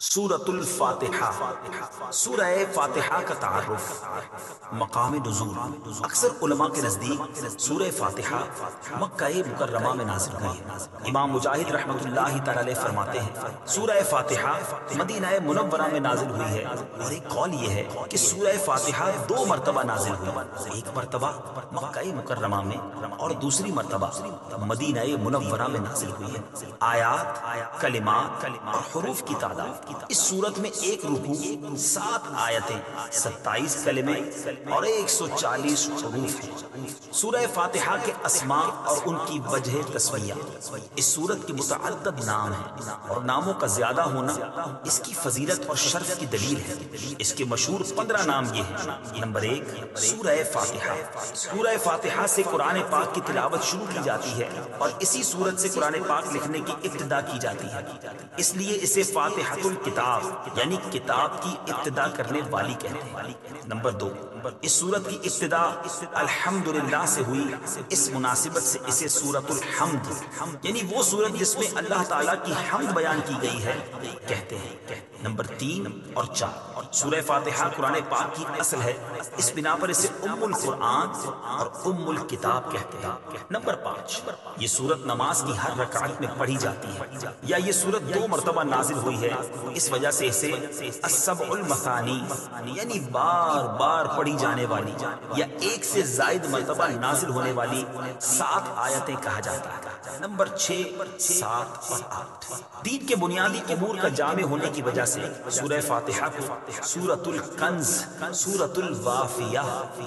سورۃ الفاتحہ، سورہ فاتحہ کا تعارف، مقام نزول۔ اکثر علماء کے نزدیک سورہ فاتحہ مکہ مکرمہ میں نازل ہوئی ہے۔ امام مجاہد رحمۃ اللہ تعالی علیہ فرماتے ہیں سورہ فاتحہ مدینہ منورہ میں نازل ہوئی ہے، اور ایک قول یہ ہے کہ سورہ فاتحہ 2 مرتبہ نازل ہوئی، ایک مرتبہ مکہ مکرمہ میں اور دوسری مرتبہ مدینہ منورہ میں نازل ہوئی ہے۔ آیات، کلمات اور حروف کی تعداد، اس صورت میں ایک رکوع، 7 آیتیں، 27 کلمے اور 140 حروف ہیں۔ سورہ فاتحہ کے اسماء اور ان کی وجہ تسمیہ، اس سورت کے متعدد نام ہیں، اور ناموں کا زیادہ ہونا اس کی فضیلت اور شرف کی دلیل ہے۔ اس کے مشہور 15 نام یہ ہیں۔ نمبر 1، سورہ فاتحہ۔ سورہ فاتحہ سے قرآن پاک کی تلاوت شروع کی جاتی ہے، اور اسی سورت سے قرآن پاک لکھنے کی ابتدا کی جاتی ہے، اس لیے اسے فاتحۃ الکتاب یعنی کتاب کی ابتدا کرنے والی کہتے ہیں۔ نمبر 2، اس سورت کی ابتدا الحمدللہ سے ہوئی، اس مناسبت سے اسے سورۃ الحمد یعنی وہ سورت جس میں اللہ تعالیٰ کی حمد بیان کی گئی ہے کہتے ہیں۔ نمبر 3 اور 4، سورہ فاتحہ قرآن پاک کی اصل ہے، اس بنا پر اسے ام القرآن اور ام الکتاب کہتے ہیں۔ نمبر 5، یہ سورت نماز کی ہر رکعت میں پڑھی جاتی ہے، یا یہ سورت 2 مرتبہ نازل ہوئی ہے، اس وجہ سے اسے السبع المثانی یعنی بار بار پڑھی جانے والی یا ایک سے زائد مرتبہ نازل ہونے والی 7 آیتیں کہا جاتا ہے۔ نمبر 6، 7 اور 8، دین کے بنیادی امور کا جامع ہونے کی وجہ سے سورہ فاتحہ کو سورۃ الکنز، سورۃ الوافیہ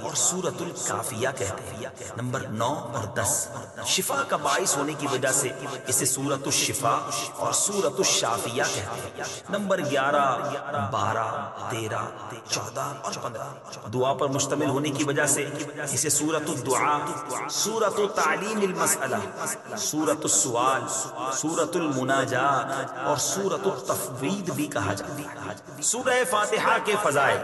اور سورۃ الکافیہ کہتے ہیں۔ نمبر 9 اور 10، شفا کا باعث ہونے کی وجہ سے اسے سورۃ الشفا اور سورۃ الشافیہ کہتے ہیں۔ نمبر 11، 12، 13، 14 اور 15، دعا پر مشتمل ہونے کی وجہ سے اسے سورۃ الدعاء، سورۃ تعلیم المسئلہ، سورۃ السؤال، سورۃ المناجات اور سورۃ التفویض بھی کہا جاتا ہے۔ سورہ فاتحہ کے فضائل،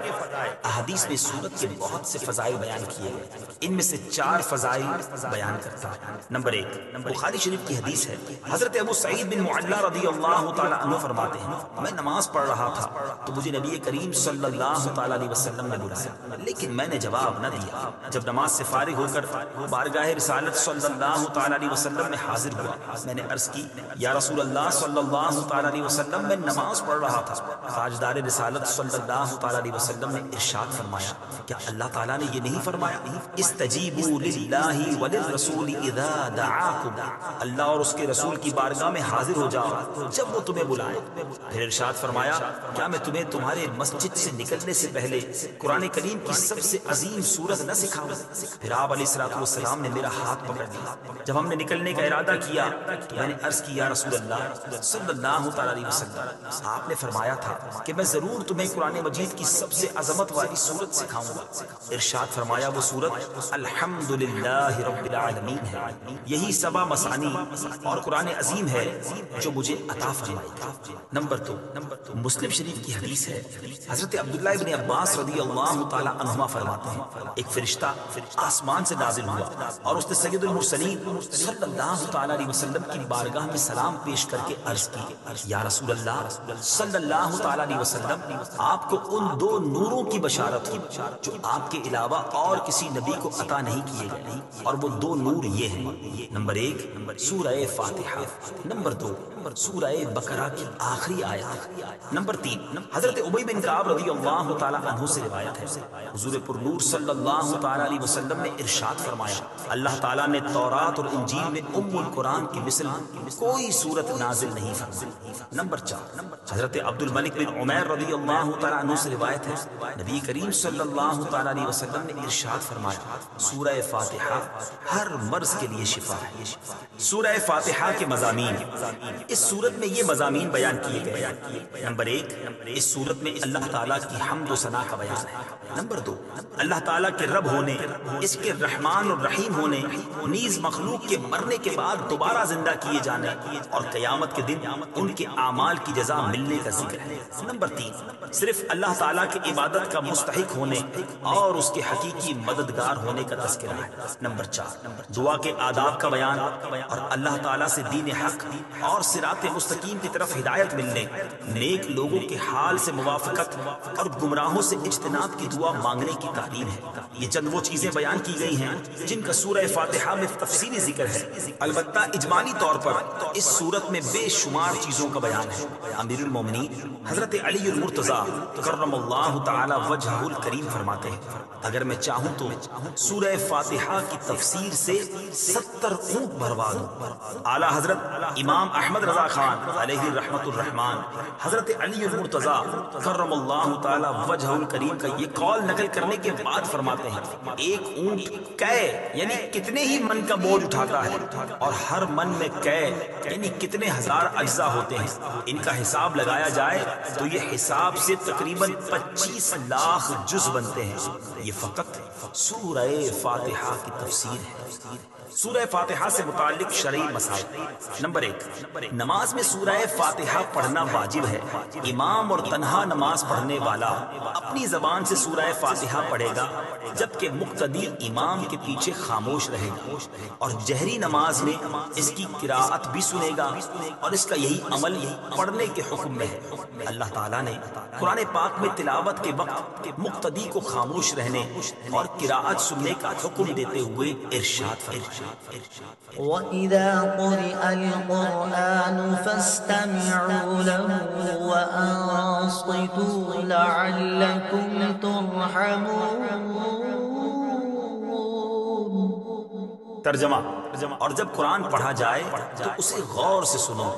احادیث میں سورت کے بہت سے فضائل بیان کیے گئے، ان میں سے 4 فضائل بیان کرتا ہے۔ نمبر 1، بخاری شریف کی حدیث ہے، حضرت ابو سعید بن معلہ رضی اللہ تعالی عنہ فرماتے ہیں، میں نماز پڑھ رہا تھا تو مجھے نبی کریم صلی اللہ تعالی علیہ وسلم نے بلایا، لیکن میں نے جواب نہ دیا۔ جب نماز سے فارغ ہو کر بارگاہ رسالت صلی اللہ تعالی علیہ وسلم میں حاضر ہوا، میں نے عرض کی، یا رسول اللہ صلی اللہ تعالی علیہ وسلم، میں نماز پڑھ رہا تھا۔ تاجدار رسالت صلی اللہ تعالی علیہ وسلم نے ارشاد فرمایا، کیا اللہ تعالیٰ نے یہ نہیں فرمایا استجیبوا للہ وللرسول اذا دعاکم، اللہ اور اس کے رسول کی بارگاہ میں حاضر ہو جاؤ جب وہ تمہیں بلائیں۔ پھر ارشاد فرمایا، کیا میں تمہیں تمہارے مسجد سے نکلنے سے پہلے قرآن کریم کی سب سے عظیم سورت نہ سکھاؤں؟ پھر آپ علیہ الصلوۃ والسلام نے میرا ہاتھ پکڑ لیا۔ جب ہم نے نکلنے کا ارادہ کیا تو میں نے عرض کی، یا رسول اللہ صلی اللہ تعالی علیہ وسلم، آپ نے فرمایا تھا کہ میں ضرور تمہیں قرآن مجید کی سب سے عظمت والی سورت سکھاؤں گا۔ ارشاد فرمایا، وہ سورت الحمدللہ رب العالمین ہے، یہی 7 مثانی اور قرآن عظیم ہے جو مجھے عطا فرمائی گئی۔ نمبر 2، مسلم شریف کی حدیث ہے، حضرت عبداللہ ابن عباس رضی اللہ تعالی عنہما فرماتے ہیں، ایک فرشتہ آسمان سے نازل ہوا اور اس نے سید المرسلین صلی اللہ تعالی علیہ وسلم کی بارگاہ میں سلام پیش کر کے عرض کی، یا رسول اللہ صلی اللہ تعالی علیہ وسلم، آپ کو ان 2 نوروں کی بشارت ہو جو آپ کے علاوہ اور کسی نبی کو عطا نہیں کیے گئے، اور وہ 2 نور یہ ہیں، نمبر 1 سورہ فاتحہ، نمبر 2 سورہ بقرہ کی آخری آیت، نمبر 3 حضرت ابی بن کعب رضی اللہ تعالی عنہ سے روایت ہے، حضور پر نور صلی اللہ تعالی علیہ وسلم نے ارشاد فرمایا، اللہ تعالیٰ نے تورات اور انجیل میں ام القرآن کی مثل کوئی سورت نازل نہیں فرمائی۔ نمبر 4 حضرت عبد الملک بن عمیر رضی اللہ تعالی عنہ سے روایت ہے، نبی کریم صلی اللہ تعالی علیہ وسلم نے ارشاد فرمایا، سورہ فاتحہ ہر مرض کے لیے شفا ہے۔ سورہ فاتحہ کے مضامین، اس سورت میں یہ مضامین بیان کیے گئے، نمبر 1 اس سورت میں اللہ تعالیٰ کی حمد و ثنا کا بیان ہے، نمبر 2 اللہ تعالیٰ کے رب ہونے، اس کے رحمان اور رحیم ہونے، نیز مخلوق کے مرنے کے بعد دوبارہ زندہ کیے جانے اور قیامت کے دن ان کے اعمال کی جزا ملنے ملنے کا ذکر ہے۔ نمبر 3، صرف اللہ تعالیٰ کی عبادت کا مستحق ہونے اور اس کے حقیقی مددگار ہونے کا تذکرہ ہے۔ نمبر 4، دعا کے آداب کا بیان اور اللہ تعالیٰ سے دین حق اور صراط مستقیم کی طرف ہدایت ملنے، نیک لوگوں کے حال سے موافقت اور گمراہوں سے اجتناب کی دعا مانگنے کی تعلیم ہے۔ یہ چند وہ چیزیں بیان کی گئی ہیں جن کا سورہ فاتحہ میں تفصیلی ذکر ہے۔ البتہ اجمالی طور پر اس سورت میں بے شمار چیزوں کا بیان ہے۔ امیر المومنین حضرت علی المرتضیٰ کرم اللہ تعالی وجہہ الکریم فرماتے ہیں، اگر میں چاہوں تو سورہ فاتحہ کی تفسیر سے 70 اونٹ بھروا دوں۔ اعلیٰ حضرت امام احمد رضا خان علیہ رحمت الرحمان حضرت علی المرتضیٰ کرم اللہ تعالی وجہ الکریم کا یہ قول نقل کرنے کے بعد فرماتے ہیں، ایک اونٹ کئے یعنی کتنے ہی من کا بوجھ اٹھاتا ہے، اور ہر من میں کئے یعنی کتنے ہزار اجزاء ہوتے ہیں۔ ان کا حساب لگایا جائے تو یہ حساب سے تقریباً 25 لاکھ جز بنتے ہیں۔ یہ فقط سورہ فاتحہ کی تفسیر ہے۔ سورہ فاتحہ سے متعلق شرعی مسائل۔ نمبر 1، نماز میں سورہ فاتحہ پڑھنا واجب ہے۔ امام اور تنہا نماز پڑھنے والا اپنی زبان سے سورہ فاتحہ پڑھے گا، جبکہ مقتدی امام کے پیچھے خاموش رہے گا، اور جہری نماز میں اس کی قراءت بھی سنے گا، اور اس کا یہی عمل پڑھنے کے حکم میں ہے۔ اللہ تعالیٰ نے قرآن پاک میں تلاوت کے وقت مقتدی کو خاموش رہنے اور قراءت سننے کا حکم دیتے ہوئے ارشاد فرمایا، وَإِذَا قُرِئَ الْقُرْآنُ فَاسْتَمِعُوا لَهُ وَأَنصِتُوا لَعَلَّكُمْ تُرْحَمُونَ۔ ترجمہ، اور جب قرآن پڑھا جائے تو اسے غور سے سنو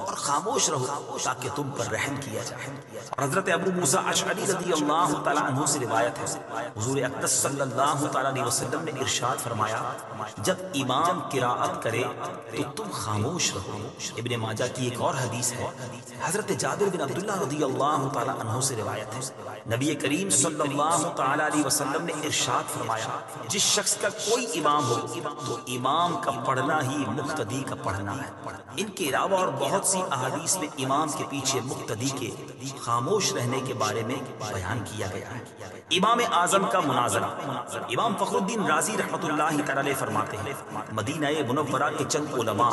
اور خاموش رہو تاکہ تم پر رحم کیا جائے۔ اور حضرت ابو موسیٰ اشعری رضی اللہ تعالیٰ عنہ سے روایت ہے، حضور اقدس صلی اللہ تعالیٰ علیہ وسلم نے ارشاد فرمایا، جب امام قراءت کرے تو تم خاموش رہو۔ ابن ماجہ کی ایک اور حدیث ہے، حضرت جابر بن عبداللہ رضی اللہ تعالیٰ عنہ سے روایت ہے، نبی کریم صلی اللہ تعالیٰ علیہ وسلم نے ارشاد فرمایا، جس شخص کا کوئی امام ہو تو امام کا پڑھنا ہی مقتدی کا پڑھنا ہے۔ ان کے علاوہ اور بہت سی احادیث میں امام کے پیچھے مقتدی کے خاموش رہنے کے بارے میں بیان کیا گیا ہے۔ امام اعظم کا مناظرہ۔ امام فخر الدین رازی رحمۃ اللہ تعالی فرماتے ہیں، مدینہ منورہ کے چند علماء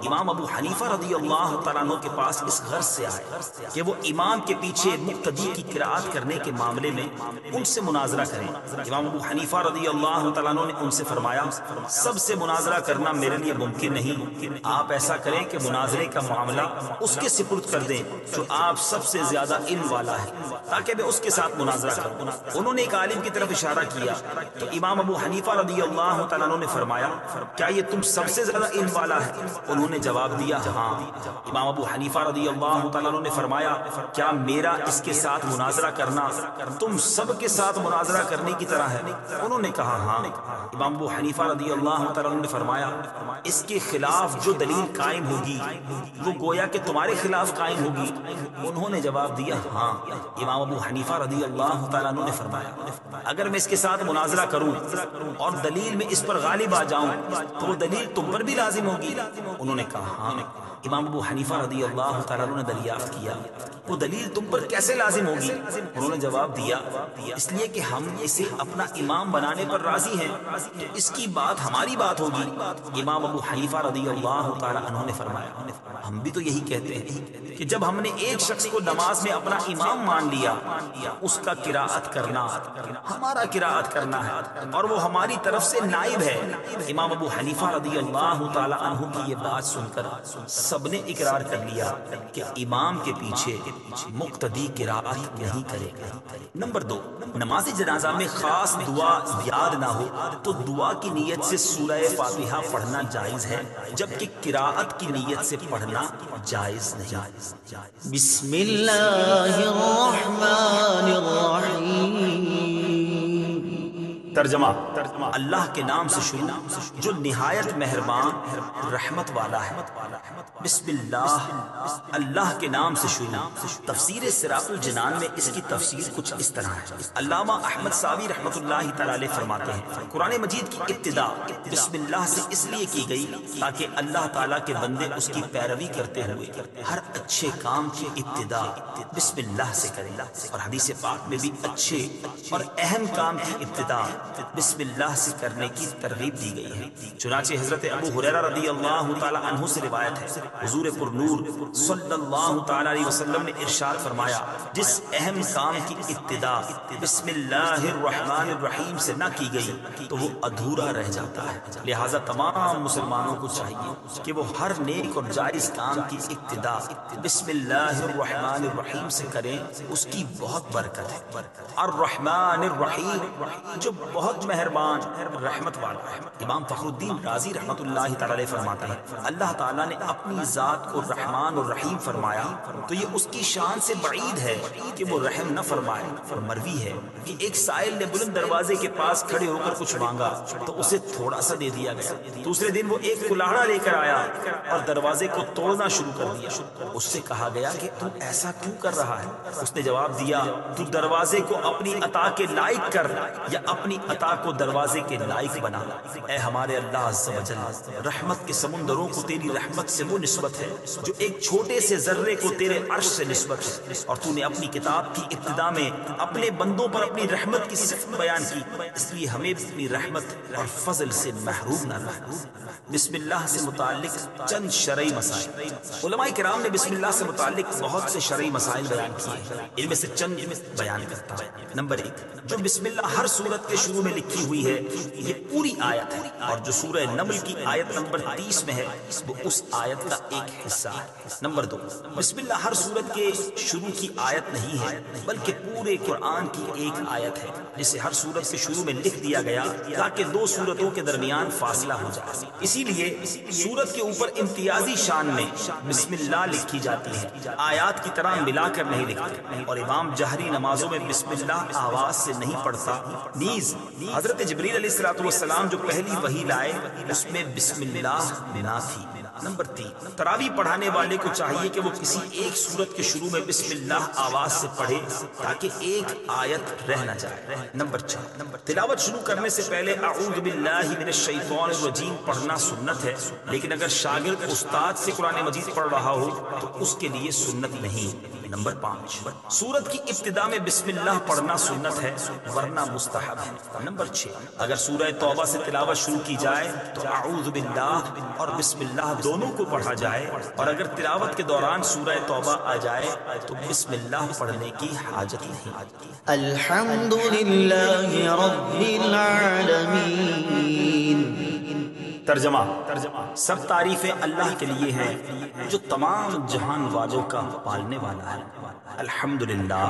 امام ابو حنیفہ رضی اللہ تعالیٰ عنہ کے پاس اس غرض سے آئے کہ وہ امام کے پیچھے مقتدی کی قراءت کرنے کے معاملے میں ان سے مناظرہ کریں۔ امام ابو حنیفہ رضی اللہ تعالیٰ عنہ نے ان سے فرمایا، سب سے مناظرہ کرنا میرے لیے ممکن نہیں، آپ ایسا کریں کہ مناظرے کا معاملہ اس کے سپرد کر دیں جو آپ سب سے زیادہ علم والا ہے، تاکہ میں اس کے ساتھ مناظرہ کروں۔ انہوں نے ایک عالم کی طرف اشارہ کیا تو امام ابو حنیفہ رضی اللہ تعالیٰ عنہ نے فرمایا، کیا یہ تم سب سے زیادہ علم والا ہے؟ انہوں نے جواب دیا، ہاں۔ امام ابو حنیفہ رضی اللہ تعالیٰ عنہ نے فرمایا، کیا میرا اس کے ساتھ مناظرہ کرنا تم سب کے ساتھ مناظرہ کرنے کی طرح ہے؟ انہوں نے کہا ہاں۔ امام ابو حنیفہ رضی اللہ تعالیٰ عنہ نے فرمایا، اس کے خلاف جو دلیل قائم ہوگی وہ گویا کہ تمہارے خلاف قائم ہوگی؟ انہوں نے جواب دیا ہاں۔ امام ابو حنیفہ رضی اللہ تعالیٰ عنہ نے فرمایا، اگر میں اس کے ساتھ مناظرہ کروں اور دلیل میں اس پر غالب آ جاؤں تو وہ دلیل تم پر بھی لازم ہوگی؟ انہوں نے کہا ہاں۔ امام ابو حنیفہ رضی اللہ تعالیٰ عنہ نے دریافت کیا، وہ دلیل تم پر کیسے لازم ہوگی؟ انہوں نے جواب دیا، اس لیے کہ ہم اسے اپنا امام بنانے پر راضی ہیں تو اس کی بات ہماری بات ہوگی۔ امام ابو حنیفہ رضی اللہ تعالیٰ عنہ نے فرمایا، ہم بھی تو یہی کہتے ہیں کہ جب ہم نے ایک شخص کو نماز میں اپنا امام مان لیا، اس کا قراءت کرنا ہمارا قراءت کرنا ہے اور وہ ہماری طرف سے نائب ہے۔ امام ابو حنیفہ رضی اللہ تعالیٰ عنہ کی یہ بات سن کر سب نے اقرار کر لیا کہ امام کے پیچھے مقتدی قراءت نہیں کرے گا۔ نمبر 2، نماز جنازہ میں خاص دعا یاد نہ ہو تو دعا کی نیت سے سورہ فاتحہ پڑھنا جائز ہے، جبکہ قراءت کی نیت سے پڑھنا جائز نہیں۔ بسم اللہ الرحمن الرحیم۔ ترجمہ، اللہ کے نام سے شروع جو نہایت مہربان رحمت والا ہے۔ بسم اللہ، اللہ کے نام سے شروع۔ تفسیر صراط الجنان میں اس کی تفسیر کچھ اس طرح ہے۔ علامہ احمد ساوی رحمۃ اللہ تعالی علیہ فرماتے ہیں قرآن مجید کی ابتدا بسم اللہ سے اس لیے کی گئی تاکہ اللہ تعالیٰ کے بندے اس کی پیروی کرتے ہوئے ہر اچھے کام کی ابتدا بسم اللہ سے کریں، اور حدیث پاک میں بھی اچھے اور اہم کام کی ابتدا بسم اللہ سے کرنے کی ترغیب دی گئی ہے۔ چنانچہ حضرت ابو ہریرہ رضی اللہ تعالی عنہ سے روایت ہے، حضور پر نور صلی اللہ تعالی علیہ وسلم نے ارشاد فرمایا، جس اہم کام کی ابتدا بسم اللہ الرحمن الرحیم سے نہ کی گئی تو وہ ادھورا رہ جاتا ہے۔ لہٰذا تمام مسلمانوں کو چاہیے کہ وہ ہر نیک اور جائز کام کی ابتدا بسم اللہ الرحمن الرحیم سے کریں، اس کی بہت برکت ہے۔ الرحمن الرحیم، جو بہت مہربان رحمت والا ہے۔ امام فخر الدین رازی رحمت اللہ تعالی علیہ فرماتے ہیں اللہ تعالیٰ نے اپنی ذات کو رحمان اور رحیم فرمایا تو یہ اس کی شان سے بعید ہے کہ وہ رحم نہ فرمائے۔ مروی ہے کہ ایک سائل نے بلند دروازے کے پاس کھڑے ہو کر کچھ مانگا تو اسے تھوڑا سا دے دیا گیا۔ دوسرے دن وہ ایک کلاڑا لے کر آیا اور دروازے کو توڑنا شروع کر دیا۔ اس سے کہا گیا کہ تو ایسا کیوں کر رہا ہے؟ اس نے جواب دیا، تو دروازے کو اپنی عطا کے لائق کر یا اپنی عطا کو دروازے کے لائق بنا۔ اے ہمارے اللہ عز و جل، رحمت کے سمندروں کو تیری رحمت سے وہ نسبت ہے جو ایک چھوٹے سے ذرے کو تیرے عرش سے نسبت ہے، اور تو نے اپنی کتاب کی ابتدا میں اپنے بندوں پر اپنی رحمت کی صفت بیان کی، اس لیے ہمیں اپنی رحمت اور فضل سے محروم نہ رہنا۔ بسم اللہ سے متعلق چند شرعی مسائل۔ علماء کرام نے بسم اللہ سے متعلق بہت سے شرعی مسائل بیان کیے ہیں، ان میں سے چند بیان کرتا ہوں۔ نمبر 1، جو بسم اللہ ہر سورت کے شروع میں لکھی ہوئی ہے یہ پوری آیت ہے، اور جو سورہ نمل کی آیت نمبر 30 میں ہے وہ اس آیت کا ایک حصہ ہے۔ نمبر 2، بسم اللہ ہر سورت کے شروع کی آیت نہیں ہے بلکہ پورے قرآن کی ایک آیت ہے، جسے ہر سورت کے شروع میں لکھ دیا گیا تاکہ دو سورتوں کے درمیان فاصلہ ہو جائے۔ اسی لیے سورت کے اوپر امتیازی شان میں بسم اللہ لکھی جاتی ہے، آیات کی طرح ملا کر نہیں لکھتے، اور امام جہری نمازوں میں بسم اللہ آواز سے نہیں پڑھتا۔ نیز حضرت جبریل علیہ السلام جو پہلی وحی لائے اس میں بسم اللہ نہ تھی۔ نمبر 3، تراویح پڑھانے والے کو چاہیے کہ وہ کسی ایک سورت کے شروع میں بسم اللہ آواز سے پڑھے تاکہ ایک آیت رہ نہ جائے۔ نمبر 4، تلاوت شروع کرنے سے پہلے اعوذ باللہ من الشیطان الرجیم پڑھنا سنت ہے، لیکن اگر شاگرد استاد سے قرآن مجید پڑھ رہا ہو تو اس کے لیے سنت نہیں۔ نمبر 5، سورت کی ابتدا میں بسم اللہ پڑھنا سنت ہے ورنہ مستحب ہے۔ نمبر 6، اگر سورہ توبہ سے تلاوت شروع کی جائے تو اعوذ باللہ اور بسم اللہ دونوں کو پڑھا جائے، اور اگر تلاوت کے دوران سورہ توبہ آ جائے تو بسم اللہ پڑھنے کی حاجت نہیں۔ الحمد للہ رب العالمین۔ ترجمہ، سب تعریفیں اللہ کے لیے ہیں جو تمام جہان والوں کا پالنے والا ہے۔ الحمدللہ،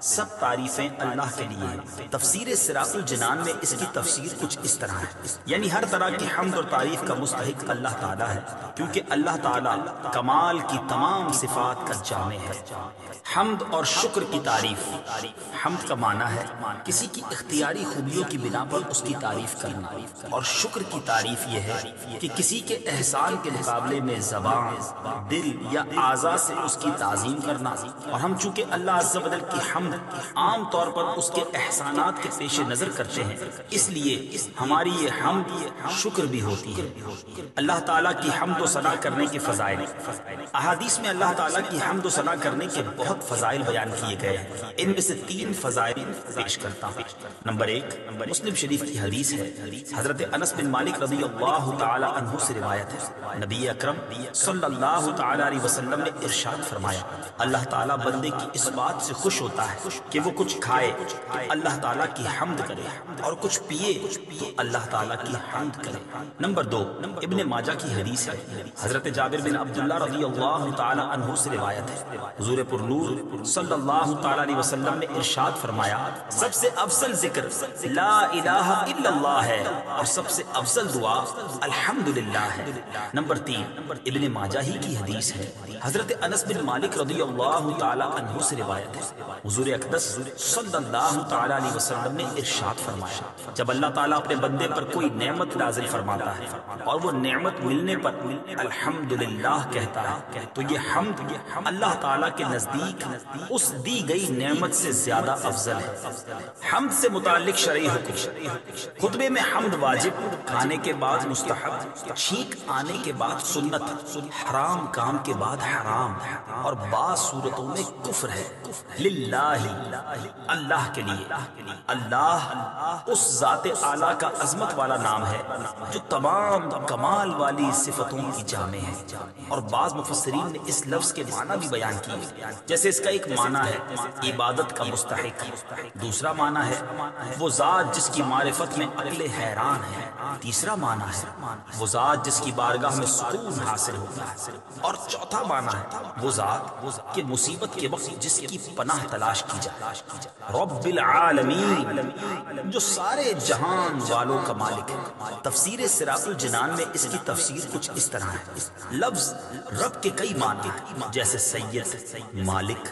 سب تعریفیں اللہ کے لیے ہیں۔ تفسیر صراط الجنان میں اس کی تفسیر کچھ اس طرح ہے، یعنی ہر طرح کی حمد اور تعریف کا مستحق اللہ تعالیٰ ہے، کیونکہ اللہ تعالیٰ کمال کی تمام صفات کا جامع ہے۔ حمد اور شکر کی تعریف۔ حمد کا معنی ہے کسی کی اختیاری خوبیوں کی بنا پر اس کی تعریف کرنا، اور شکر کی تعریف یہ ہے کہ کسی کے احسان کے مقابلے میں زبان، دل یا اعضاء سے اس کی تعظیم کرنا، اور ہم چونکہ اللہ عز و جل کی حمد عام طور پر اس کے احسانات کے پیش نظر کرتے ہیں، اس لیے ہماری یہ حمد شکر بھی ہوتی ہے۔ اللہ تعالیٰ کی حمد و ثنا کرنے کے فضائل۔ احادیث میں اللہ تعالیٰ کی حمد و ثنا کرنے کے بہت فضائل بیان کیے گئے ہیں، ان میں سے 3 فضائل پیش کرتا ہوں۔ نمبر 1، مسلم شریف کی حدیث ہے، حضرت انس بن مالک رضی اللہ تعالی عنہ سے روایت ہے، نبی اکرم صلی اللہ تعالی علیہ وسلم نے ارشاد فرمایا، اللہ تعالیٰ بندے کی اس بات سے خوش ہوتا ہے کہ وہ کچھ کھائے تو اللہ تعالیٰ کی حمد کرے، اور کچھ پیے تو اللہ تعالیٰ کی حمد کرے۔ نمبر 2، ابن ماجہ کی حدیث ہے، حضرت جابر بن عبداللہ رضی اللہ تعالی عنہ سے روایت ہے، حضور پر نور صلی اللہ تعالی علیہ وسلم نے ارشاد فرمایا، سب سے افضل ذکر لا الہ الا اللہ ہے، اور سب سے افضل دعا الحمدللہ ہے۔ نمبر 3 ابن ماجہ ہی کی حدیث ہے، حضرت انس بن مالک رضی اللہ تعالی عنہ سے روایت ہے، حضور اقدس صلی اللہ تعالی علیہ وسلم نے ارشاد فرمایا، جب اللہ تعالیٰ اپنے بندے پر کوئی نعمت نازل فرماتا ہے اور وہ نعمت ملنے پر الحمدللہ کہتا ہے تو یہ حمد اللہ تعالیٰ کے نزدیک اس دی گئی نعمت سے زیادہ افضل ہے۔ حمد سے متعلق شرعی حکم: خطبے میں حمد واجب، کھانے کے بعد مستحب، چھینک آنے کے بعد سنت، حرام کام کے بعد حرام، اور بعض صورتوں میں کفر ہے۔ للہ، اللہ کے لیے۔ اللہ اس ذات اعلیٰ کا عظمت والا نام ہے جو تمام کمال والی صفتوں کی جامع ہے، اور بعض مفسرین نے اس لفظ کے معنی بھی بیان کیے، جیسے اس کا ایک معنی ہے عبادت کا مستحق، دوسرا معنی ہے وہ ذات جس کی معرفت میں عقل حیران ہے، تیسرا معنی ہے وہ ذات جس کی بارگاہ میں سکون حاصل ہوتا ہے، اور چوتھا معنی ہے وہ ذات کہ مصیبت کے وقت جس کی پناہ تلاش کی جائے۔ رب العالمین، جو سارے جہان والوں کا مالک ہے۔ تفسیر سراج الجنان میں اس کی تفسیر کچھ اس طرح ہے: لفظ رب کے کئی معنی ہیں، جیسے سید، مالک،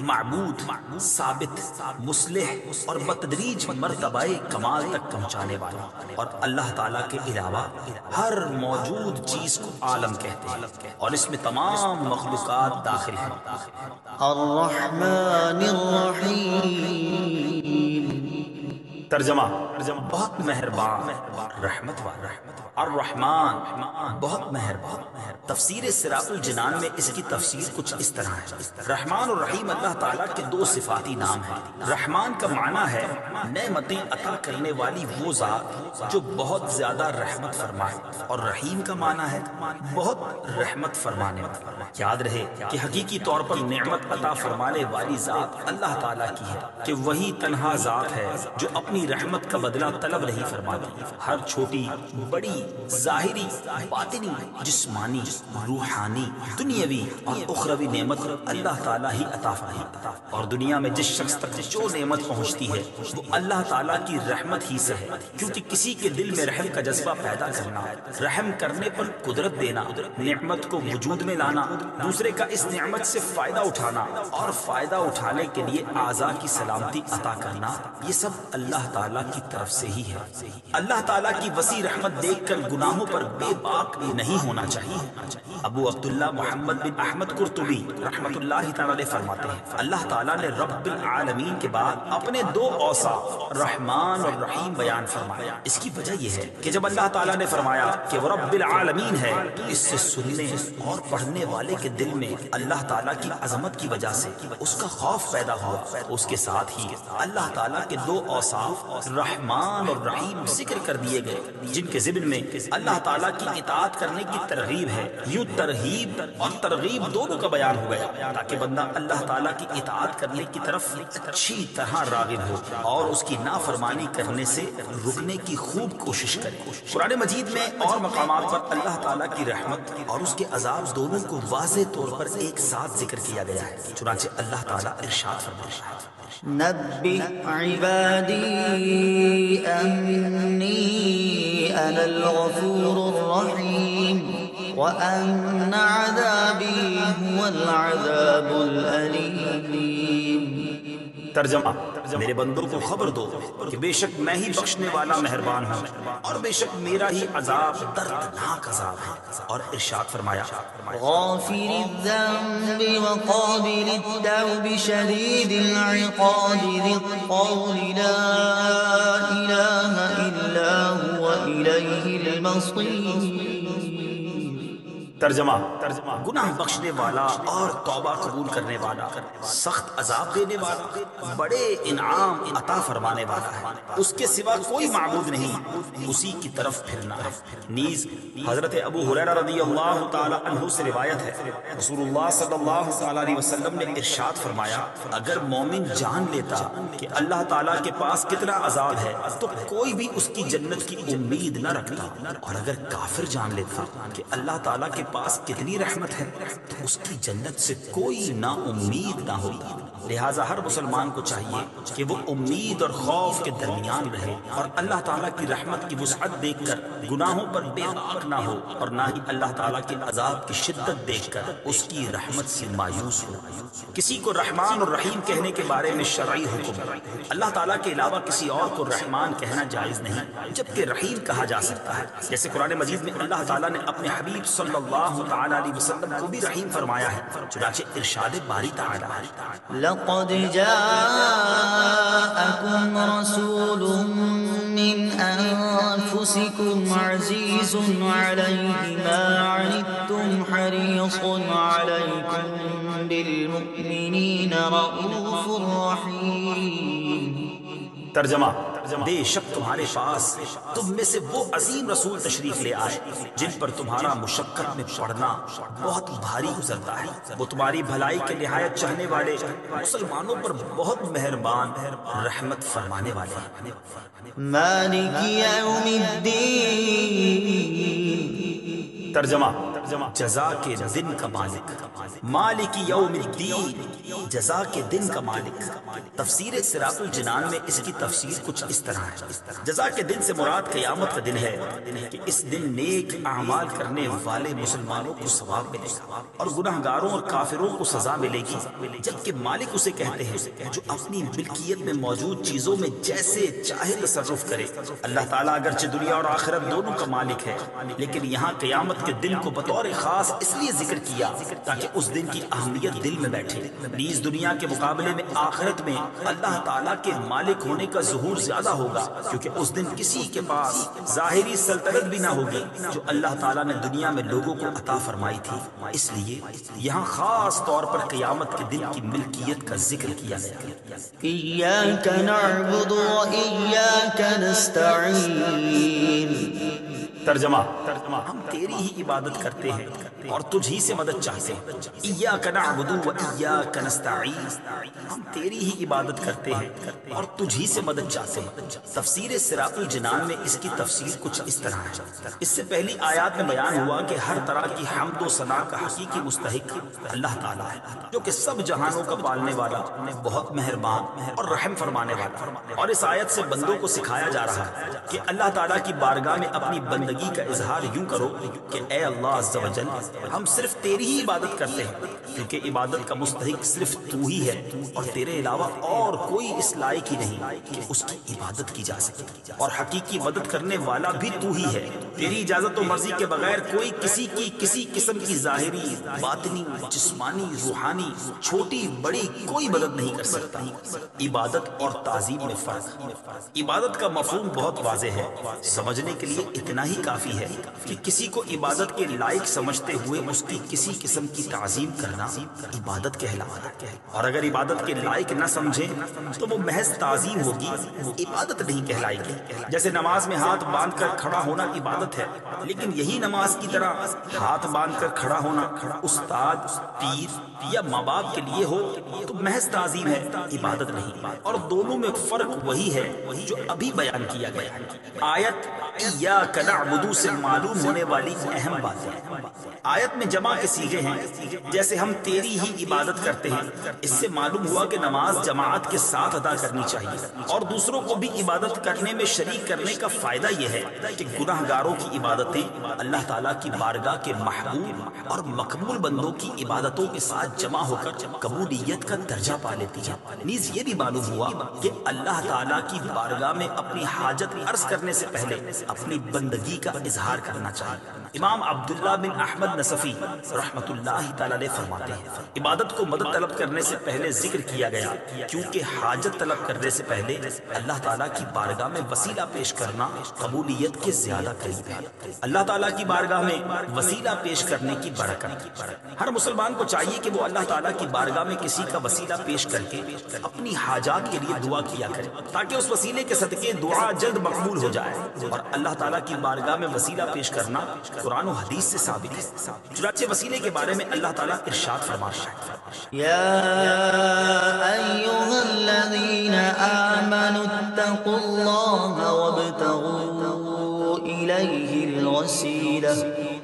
معبود، ثابت، مصلح، اور بتدریج مرتبہ کمال تک پہنچانے والا، اور اللہ تعالیٰ کے علاوہ ہر موجود چیز کو عالم کہتے ہیں، اور اس میں تمام مخلوقات داخل ہیں۔ الرحمن الرحیم۔ ترجمہ: بہت مہربان، رحمت والا۔ الرحمن، بہت مہربان۔ تفسیر سراج الجنان میں اس کی تفسیر کچھ اس طرح ہے: رحمان اور رحیم اللہ تعالیٰ کے دو صفاتی نام ہیں۔ رحمان کا معنی ہے نعمتیں عطا کرنے والی وہ ذات جو بہت زیادہ رحمت فرمائے، اور رحیم کا معنی ہے بہت رحمت فرمانے والا۔ یاد رہے کہ حقیقی طور پر نعمت عطا فرمانے والی ذات اللہ تعالیٰ کی ہے، کہ وہی تنہا ذات ہے جو اپنی رحمت کا بدلہ طلب نہیں فرماتی۔ ہر چھوٹی بڑی، ظاہری، باطنی، جسمانی، روحانی، دنیاوی اور اخروی نعمت اللہ تعالیٰ ہی عطا فرماتا ہے، اور دنیا میں جس شخص تک جو نعمت پہنچتی ہے وہ اللہ تعالیٰ کی رحمت ہی سے ہے، کیونکہ کسی کے دل میں رحم کا جذبہ پیدا کرنا، رحم کرنے پر قدرت دینا، نعمت کو وجود میں لانا، دوسرے کا اس نعمت سے فائدہ اٹھانا، اور فائدہ اٹھانے کے لیے اعضاء کی سلامتی عطا کرنا، یہ سب اللہ تعالیٰ کی طرف سے ہی ہے۔ اللہ تعالیٰ کی وسیع رحمت دیکھ کر گناہوں پر بے باک نہیں ہونا چاہیے۔ ابو عبداللہ محمد بن احمد قرطبی رحمۃ اللہ تعالیٰ علیہ فرماتے ہیں، اللہ تعالیٰ نے رب العالمین کے بعد اپنے دو اوصاف رحمان اور رحیم بیان فرمایا۔ اس کی وجہ یہ ہے کہ جب اللہ تعالیٰ نے فرمایا کہ وہ رب العالمین ہے تو اس سے سننے اور پڑھنے والے کے دل میں اللہ تعالیٰ کی عظمت کی وجہ سے اس کا خوف پیدا ہوا۔ اس کے ساتھ ہی اللہ تعالیٰ کے دو اوصاف رحمان اور رحیم ذکر کر دیے گئے، جن کے ضمن میں اللہ تعالیٰ کی اطاعت کرنے کی ترغیب ہے۔ یوں ترغیب اور ترغیب دونوں کا بیان ہو گیا تاکہ بندہ اللہ تعالیٰ کی اطاعت کرنے کی طرف اچھی طرح راغب ہو اور اس کی نافرمانی کرنے سے رکنے کی خوب کوشش کرے۔ قرآن مجید میں اور مقامات پر اللہ تعالیٰ کی رحمت اور اس کے عذاب دونوں کو واضح طور پر ایک ساتھ ذکر کیا گیا ہے۔ چنانچہ اللہ تعالیٰ ارشاد فرماتا ہے: نبئ عبادی انی انا الغفور الرحیم وان عذابی هو العذاب الالیم۔ ترجمہ: میرے بندوں کو خبر دو کہ بے شک میں ہی بخشنے والا مہربان ہوں، اور بے شک میرا ہی عذاب دردناک عذاب ہے۔ اور ارشاد فرمایا: غافر الذنب وقابل التوب شدید العقاب ذی الطول لا الہ الا هو الیہ المصیر۔ ترجمہ: گناہ بخشنے والا اور توبہ قبول کرنے والا، سخت عذاب دینے والا، بڑے انعام عطا فرمانے والا ہے، اس کے سوا کوئی معبود نہیں، اسی کی طرف پھرنا ہے۔ نیز حضرت ابو ہریرہ رضی اللہ تعالی عنہ سے روایت ہے، رسول اللہ صلی اللہ تعالی علیہ وسلم نے ارشاد فرمایا: اگر مومن جان لیتا کہ اللہ تعالیٰ کے پاس کتنا عذاب ہے تو کوئی بھی اس کی جنت کی امید نہ رکھتا، اور اگر کافر جان لیتا کہ اللہ تعالیٰ کے پاس کتنی رحمت ہے تو اس کی جنت سے کوئی نا امید نہ ہوتا۔ لہٰذا ہر مسلمان کو چاہیے کہ وہ امید اور خوف کے درمیان رہے اور اللہ تعالیٰ کی رحمت کی وسعت دیکھ کر گناہوں پر بے باک نہ ہو، اور نہ ہی اللہ تعالیٰ کے عذاب کی شدت دیکھ کر اس کی رحمت سے مایوس ہو۔ کسی کو رحمان اور رحیم کہنے کے بارے میں شرعی حکم ہے۔ اللہ تعالیٰ کے علاوہ کسی اور کو رحمان کہنا جائز نہیں، جبکہ رحیم کہا جا سکتا ہے، جیسے قرآن مجید میں اللہ تعالیٰ نے اپنے حبیب صلی اللہ تعالیٰ علیہ وسلم کو بھی رحیم فرمایا ہے، چنانچہ ارشاد باری تعالیٰ ہے، لقد جاءكم رسول من أنفسكم عزيز عليه ما عنتم حريص عليكم بالمؤمنين رؤوف رحيم۔ ترجمہ، بے شک تمہارے پاس تم میں سے وہ عظیم رسول تشریف لے آئے جن پر تمہارا مشقت میں پڑنا بہت بھاری گزرتا ہے، وہ تمہاری بھلائی کے نہایت چاہنے والے، مسلمانوں پر بہت مہربان، رحمت فرمانے والے ہیں۔ مالک یوم الدین۔ ترجمہ، جزا کے دن کا مالک، مالک یوم الدین، جزا کے دن کا مالک۔ تفسیر صراط الجنان میں اس کی تفسیر کچھ اس طرح ہے، جزا کے دن سے مراد قیامت کا دن ہے کہ اس دن نیک اعمال کرنے والے مسلمانوں کو ثواب ملے گا اور گناہ گاروں اور کافروں کو سزا ملے گی، جبکہ مالک اسے کہتے ہیں جو اپنی ملکیت میں موجود چیزوں میں جیسے چاہے تصرف کرے۔ اللہ تعالیٰ اگرچہ دنیا اور آخرت دونوں کا مالک ہے، لیکن یہاں قیامت کے دن کو بطور خاص اس لیے ذکر کیا تاکہ اس دن کی اہمیت دل میں بیٹھے۔ نیز دنیا کے مقابلے میں آخرت میں اللہ تعالیٰ کے مالک ہونے کا ظہور زیادہ ہوگا، کیونکہ اس دن کسی کے پاس ظاہری سلطنت بھی نہ ہوگی جو اللہ تعالیٰ نے دنیا میں لوگوں کو عطا فرمائی تھی۔ اس لیے یہاں خاص طور پر قیامت کے دن کی ملکیت کا ذکر کیا گیا۔ ایاک نعبد و ایاک نستعین۔ ترجمہ، ہم تیری ہی عبادت کرتے ہیں اور تجھ ہی سے مدد چاہتے ہیں۔ ایاک نعبد و ایاک نستعین، ہم تیری ہی عبادت کرتے ہیں اور تجھ ہی سے مدد چاہتے ہیں۔ تفسیر صراط الجنان میں اس کی تفسیر کچھ اس طرح ہے، اس سے پہلی آیات میں بیان ہوا کہ ہر طرح کی حمد و ثنا کا حقیقی مستحق اللہ تعالیٰ ہے، جو کہ سب جہانوں کا پالنے والا، بہت مہربان اور رحم فرمانے والا۔ اور اس آیت سے بندوں کو سکھایا جا رہا ہے کہ اللہ تعالیٰ کی بارگاہ میں اپنی بندگی کا اظہار یوں کرو کہ اے اللہ عز و جل، ہم صرف تیری ہی عبادت کرتے ہیں، کیونکہ عبادت کا مستحق صرف تو ہی ہے اور تیرے علاوہ اور کوئی اس لائق ہی نہیں کہ اس کی عبادت کی جا سکے، اور حقیقی مدد کرنے والا بھی تو ہی ہے۔ تیری اجازت و مرضی کے بغیر کوئی کسی کی کسی قسم کی ظاہری، باطنی، جسمانی، روحانی، چھوٹی بڑی کوئی مدد نہیں کر سکتا۔ عبادت اور تعظیم میں فرق۔ عبادت کا مفہوم بہت واضح ہے، سمجھنے کے لیے اتنا ہی کافی ہے کہ کسی کو عبادت کے لائق سمجھتے ہوئے اس کی کسی قسم کی تعظیم کرنا عبادت کہلاتا ہے، اور اگر عبادت کے لائق نہ سمجھے تو وہ محض تعظیم ہوگی، عبادت نہیں کہلائے گی۔ جیسے نماز میں ہاتھ باندھ کر کھڑا ہونا عبادت ہے، لیکن یہی نماز کی طرح ہاتھ باندھ کر کھڑا ہونا استاد، پیر یا ماں باپ کے لیے ہو تو محض تعظیم ہے، عبادت نہیں۔ اور دونوں میں فرق وہی ہے جو ابھی بیان کیا گیا ہے۔ آیت ایاک نعبد سے معلوم ہونے والی اہم بات ہے، آیت میں جمع کے صیغے ہیں، جیسے ہم تیری ہی عبادت کرتے ہیں۔ اس سے معلوم ہوا کہ نماز جماعت کے ساتھ ادا کرنی چاہیے، اور دوسروں کو بھی عبادت کرنے میں شریک کرنے کا فائدہ یہ ہے کہ گناہ گاروں کی عبادتیں اللہ تعالیٰ کی بارگاہ کے محبوب اور مقبول بندوں کی عبادتوں کے ساتھ جمع ہو کر قبولیت کا درجہ پا لیتی ہیں۔ نیز یہ بھی معلوم ہوا کہ اللہ تعالیٰ کی بارگاہ میں اپنی حاجت عرض کرنے سے پہلے اپنی بندگی کا اظہار کرنا چاہیے۔ امام عبداللہ بن احمد نصفی رحمۃ اللہ تعالیٰ علیہ فرماتے ہیں، عبادت کو مدد طلب کرنے سے پہلے ذکر کیا گیا کیونکہ حاجت طلب کرنے سے پہلے اللہ تعالیٰ کی بارگاہ میں وسیلہ پیش کرنا قبولیت کے زیادہ قریب ہے۔ اللہ تعالیٰ کی بارگاہ میں وسیلہ پیش کرنے کی برکت۔ ہر مسلمان کو چاہیے کہ وہ اللہ تعالیٰ کی بارگاہ میں کسی کا وسیلہ پیش کر کے اپنی حاجات کے لیے دعا کیا کرے، تاکہ اس وسیلے کے صدقے دعا جلد مقبول ہو جائے۔ اور اللہ تعالیٰ کی بارگاہ میں وسیلہ پیش کرنا قرآن و حدیث سے ثابت ہے۔ چنانچہ وسیلے کے بارے میں اللہ تعالیٰ ارشاد فرماتا ہے، یا ایھا الذین آمنوا اتقوا اللہ وابتغوا الیہ الوسیلہ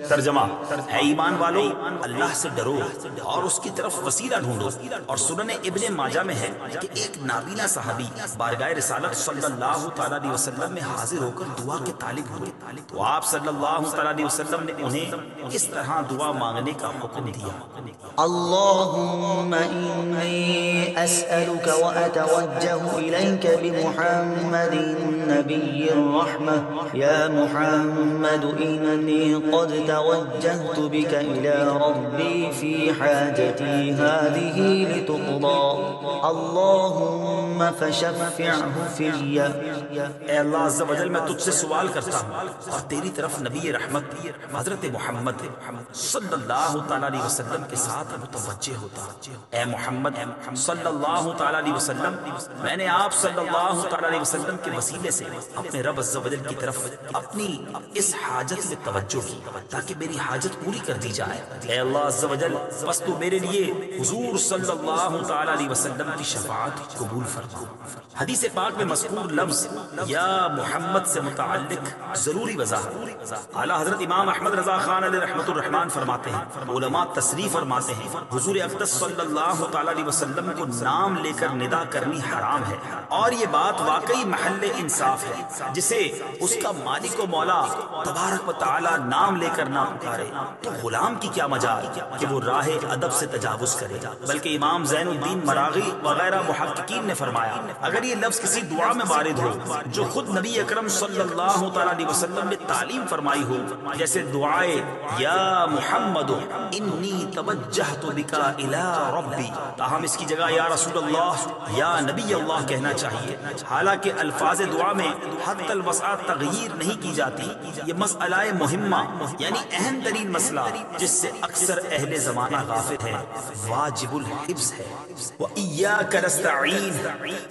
ترجمہ: اے ایمان والو، اللہ سے ڈرو اور اس کی طرف وسیلہ ڈھونڈو۔ اور سنن ابن ماجہ میں ہے کہ ایک نابینا صحابی بارگاہ رسالت صلی اللہ تعالیٰ علیہ وسلم میں حاضر ہو کر دعا کے طالب ہوئے، تو آپ صلی اللہ تعالیٰ علیہ وسلم نے انہیں اس طرح دعا مانگنے کا حکم دیا: اللهم إني أسألك وأتوجه إليك بمحمد نبي الرحمة يا محمد إني قد توجهت بك إلى ربي في حاجتي هذه لتقضى اللهم فشفعه في. اے اللہ عز و جل، میں تجھ سے سوال کرتا ہوں اور تیری طرف نبی رحمت حضرت محمد صلی اللہ تعالیٰ علیہ وسلم کے ساتھ متوجہ ہوتا. اے محمد صلی اللہ تعالیٰ علیہ وسلم، میں نے آپ صلی اللہ تعالیٰ علیہ وسلم کے وسیلے سے اپنے رب عز و جل کی طرف اپنی اس حاجت میں توجہ کی تاکہ میری حاجت پوری کر دی جائے. اے اللہ عز و جل، بس تو میرے لیے حضور صلی اللہ تعالیٰ علیہ وسلم کی شفاعت قبول فرما. حدیث پاک میں مذکور لفظ یا محمد سے متعلق ضروری وضاحت اعلیٰ حضرت امام احمد رضا خان علیہ رحمۃ الرحمان فرماتے ہیں، علماء تصریح فرماتے ہیں، حضور اقدس صلی اللہ تعالیٰ علیہ وسلم کو نام لے کر ندا کرنی حرام ہے، اور یہ بات واقعی محل انصاف ہے. جسے اس کا مالک و مولا تبارک و تعالیٰ نام لے کر نہ پکارے تو غلام کی کیا مجال کہ وہ راہ ادب سے تجاوز کرے. بلکہ امام زین الدین مراغی وغیرہ محققین نے فرمایا، اگر یہ لفظ کسی دعا میں وارد ہو جو خود نبی اکرم صلی اللہ تعالیٰ علیہ وسلم نے تعلیم فرمائی ہو، جیسے دعائے یا محمد انی توجہت بک الی ربی، تاہم اس کی جگہ یا رسول اللہ یا نبی اللہ کہنا چاہیے. حالانکہ الفاظ دعا میں حتی الوسع تغییر نہیں کی جاتی. یہ مسئلہ مہمہ یعنی اہم ترین مسئلہ جس سے اکثر اہل زمانہ غافل ہے، واجب الحفظ ہے. وَإِيَّاكَ نَسْتَعِينُ،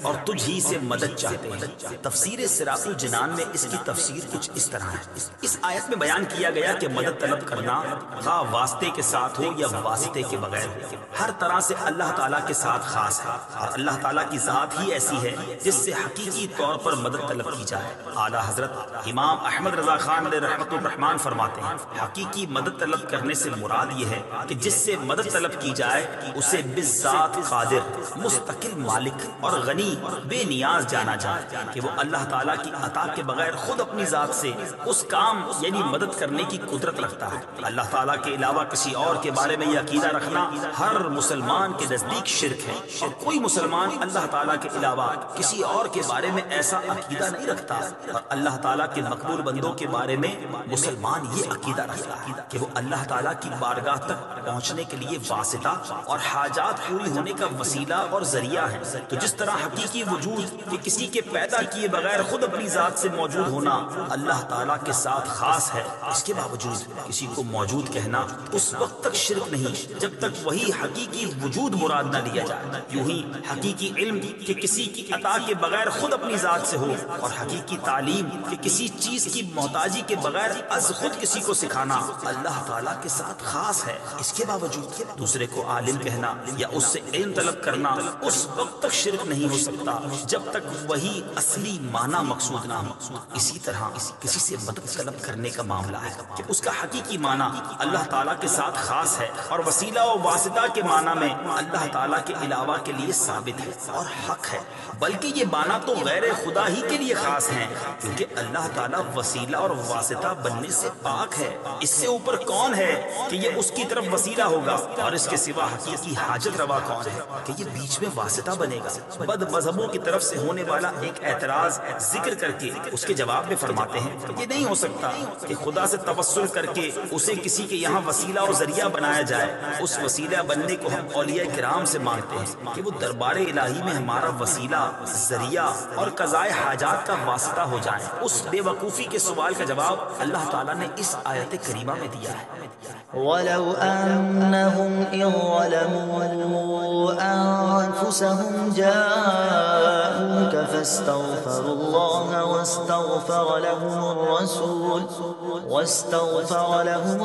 اور تجھ ہی سے مدد چاہتے ہیں. تفسیر سراج الجنان میں اس کی تفسیر کچھ اس طرح ہے. اس آیت میں بیان کیا گیا کہ مدد طلب کرنا خواہ واسطے کے ساتھ ہو یا واسطے کے بغیر ہو، ہر طرح سے اللہ تعالیٰ کے ساتھ خاص ہے، اور اللہ تعالیٰ کی ذات ہی ایسی ہے جس سے حقیقی طور پر مدد طلب کی جائے. اعلیٰ حضرت امام احمد رضا خان علیہ رحمۃ الرحمان فرماتے ہیں، حقیقی مدد طلب کرنے سے مراد یہ ہے کہ جس سے مدد طلب کی جائے اسے بالذات قادر، مستقل مالک اور غنی بے نیاز جانا جائے کہ وہ اللہ تعالیٰ کی عطا کے بغیر خود اپنی ذات سے اس کام یعنی مدد کرنے کی قدرت رکھتا ہے. اللہ تعالیٰ کے علاوہ کسی اور کے بارے میں یہ عقیدہ رکھنا ہر مسلمان کے نزدیک شرک ہے، اور کوئی مسلمان اللہ تعالیٰ کے علاوہ کسی اور کے بارے میں ایسا عقیدہ نہیں رکھتا. اور اللہ تعالیٰ کے مقبول بندوں کے بارے میں مسلمان یہ عقیدہ رکھتا ہے کہ وہ اللہ تعالیٰ کی بارگاہ تک پہنچنے کے لیے واسطہ اور حاجات پوری ہونے کا وسیلہ اور ذریعہ ہے. تو جس طرح حقیقی وجود کہ کسی کے پیدا کیے بغیر خود اپنی ذات سے موجود ہونا اللہ تعالیٰ کے ساتھ خاص ہے، اس کے باوجود کسی کو موجود کہنا اس وقت تک شرک نہیں جب تک وہی حقیقی وجود مراد نہ لیا جائے. یوں ہی حقیقی علم کہ کسی کی عطا کے بغیر خود اپنی ذات سے ہو، اور حقیقی تعلیم کہ کسی چیز کی محتاجی کے بغیر از خود کسی کو سکھانا اللہ تعالیٰ کے ساتھ خاص ہے. اس کے باوجود دوسرے کو عالم کہنا یا اس سے علم طلب کرنا اس وقت تک شرک نہیں ہو سکتا جب تک وہی اصلی معنی مقصود نہ ہو. اسی طرح کسی سے مدد طلب کرنے کا معاملہ ہے کہ اس کا حقیقی معنی اللہ تعالیٰ کے ساتھ خاص ہے، اور وسیلہ و واسطہ کے معنی میں اللہ تعالیٰ کے علاوہ کے لیے ثابت ہے اور حق ہے. بلکہ یہ معنی تو غیر خدا ہی کے لیے خاص ہیں، کیونکہ اللہ تعالیٰ وسیلہ اور واسطہ بننے سے پاک ہے. اس سے اوپر کون ہے کہ یہ اس کی طرف وسیلہ ہوگا، اور اس کے سوا حقیقی حاجت روا کون ہے کہ یہ بیچ میں واسطہ بنے گا. بد مذہبوں کی طرف سے ہونے والا ایک اعتراض ذکر کر کے اس کے جواب میں فرماتے ہیں کہ یہ نہیں ہو سکتا کہ خدا سے توسل کر کے اسے کسی کے یہاں وسیلہ اور ذریعہ بنایا جائے. اس وسیلہ بننے کو ہم اولیاء کرام سے مانگتے ہیں کہ وہ دربار الہی میں ہمارا وسیلہ، ذریعہ اور قضائے حاجات کا واسطہ ہو جائیں. اس بے وقوفی کے سوال کا جواب اللہ تعالیٰ نے اس آیت کریمہ میں دیا ہے. ولو أنهم إذ ظلموا أنفسهم جاءوك فاستغفروا الله واستغفر لهم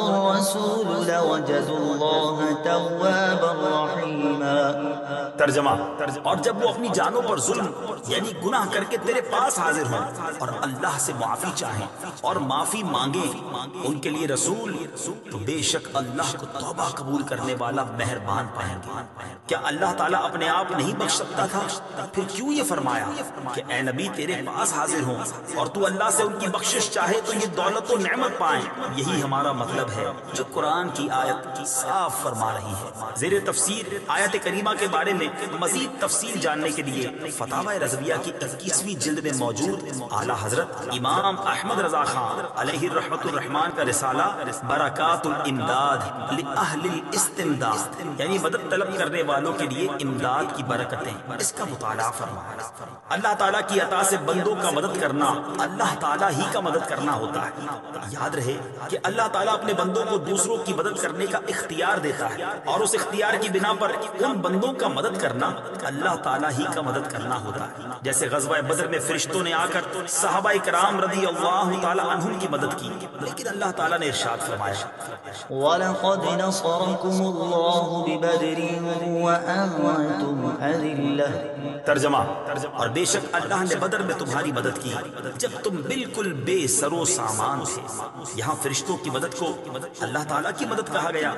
الرسول لوجدوا الله توابا رحيما. ترجمہ. اور جب وہ اپنی جانوں پر ظلم یعنی گناہ کر کے تیرے پاس حاضر ہوں اور اللہ سے معافی چاہیں اور معافی مانگیں ان کے لیے رسول، تو بے شک اللہ کو توبہ قبول کرنے والا مہربان پائیں گے. کیا اللہ تعالیٰ اپنے آپ نہیں بخش سکتا تھا؟ پھر کیوں یہ فرمایا کہ اے نبی تیرے پاس حاضر ہوں اور تو اللہ سے ان کی بخشش چاہے تو یہ دولت و نعمت پائیں؟ یہی ہمارا مطلب ہے جو قرآن کی آیت صاف فرما رہی ہے. زیر تفسیر آیت کریمہ کے بارے میں مزید تفصیل جاننے کے لیے فتاوی رضویہ کی 21ویں جلد میں موجود اعلیٰ حضرت امام احمد رضا خان علیہ رحمت الرحمان کا رسالہ برکات الامداد لأہل الاستمداد یعنی مدد طلب کرنے والوں کے لیے امداد کی برکتیں، اس کا مطالعہ فرمایا. اللہ تعالیٰ کی عطا سے بندوں کا مدد کرنا اللہ تعالیٰ ہی کا مدد کرنا ہوتا ہے. یاد رہے کہ اللہ تعالیٰ اپنے بندوں کو دوسروں کی مدد کرنے کا اختیار دیتا ہے اور اس اختیار کی بنا پر ان بندوں کا مدد کرنا اللہ تعالیٰ ہی کا مدد کرنا ہوتا ہے. جیسے غزوہ بدر میں فرشتوں نے آ کر صحابہ کرام رضی اللہ تعالیٰ عنہم کی مدد کی، لیکن اللہ تعالیٰ نے ارشاد فرمایا وَلَقَدْ نَصَرَكُمُ اللَّهُ بِبَدْرٍ وَأَنْتُمْ أَذِلَّةٌ. ترجمہ. اور بے شک اللہ نے بدر میں تمہاری مدد کی جب تم بالکل بے سر و سامان تھے. یہاں فرشتوں کی مدد کو اللہ تعالیٰ کی مدد کہا گیا.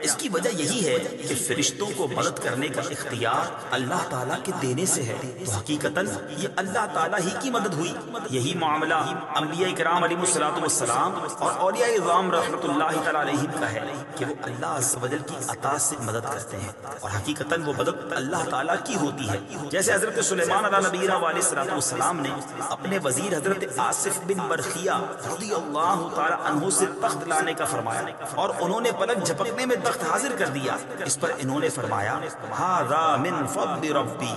اس کی وجہ یہی ہے کہ فرشتوں کو مدد کرنے کا اختیار اللہ تعالیٰ کے دینے سے ہے، تو حقیقتاً یہ اللہ تعالیٰ ہی کی مدد ہوئی. یہی معاملہ انبیاء کرام علیہ الصلوۃ والسلام اور اولیاء اعظام رحمۃ اللہ تعالیٰ علیہم کا ہے کہ وہ اللہ عز و جل کی عطا سے مدد کرتے ہیں اور حقیقتاً وہ مدد اللہ تعالیٰ کی ہوتی ہے. جیسے حضرت سلیمان علیہ نبینا علیہ الصلوۃ والسلام نے اپنے وزیر حضرت آصف بن برخیہ رضی اللہ تعالیٰ عنہ سے تخت لانے کا فرمایا اور انہوں نے پلک جھپکنے میں تخت حاضر کر دیا. اس پر انہوں نے فرمایا ھذا من فضل ربی،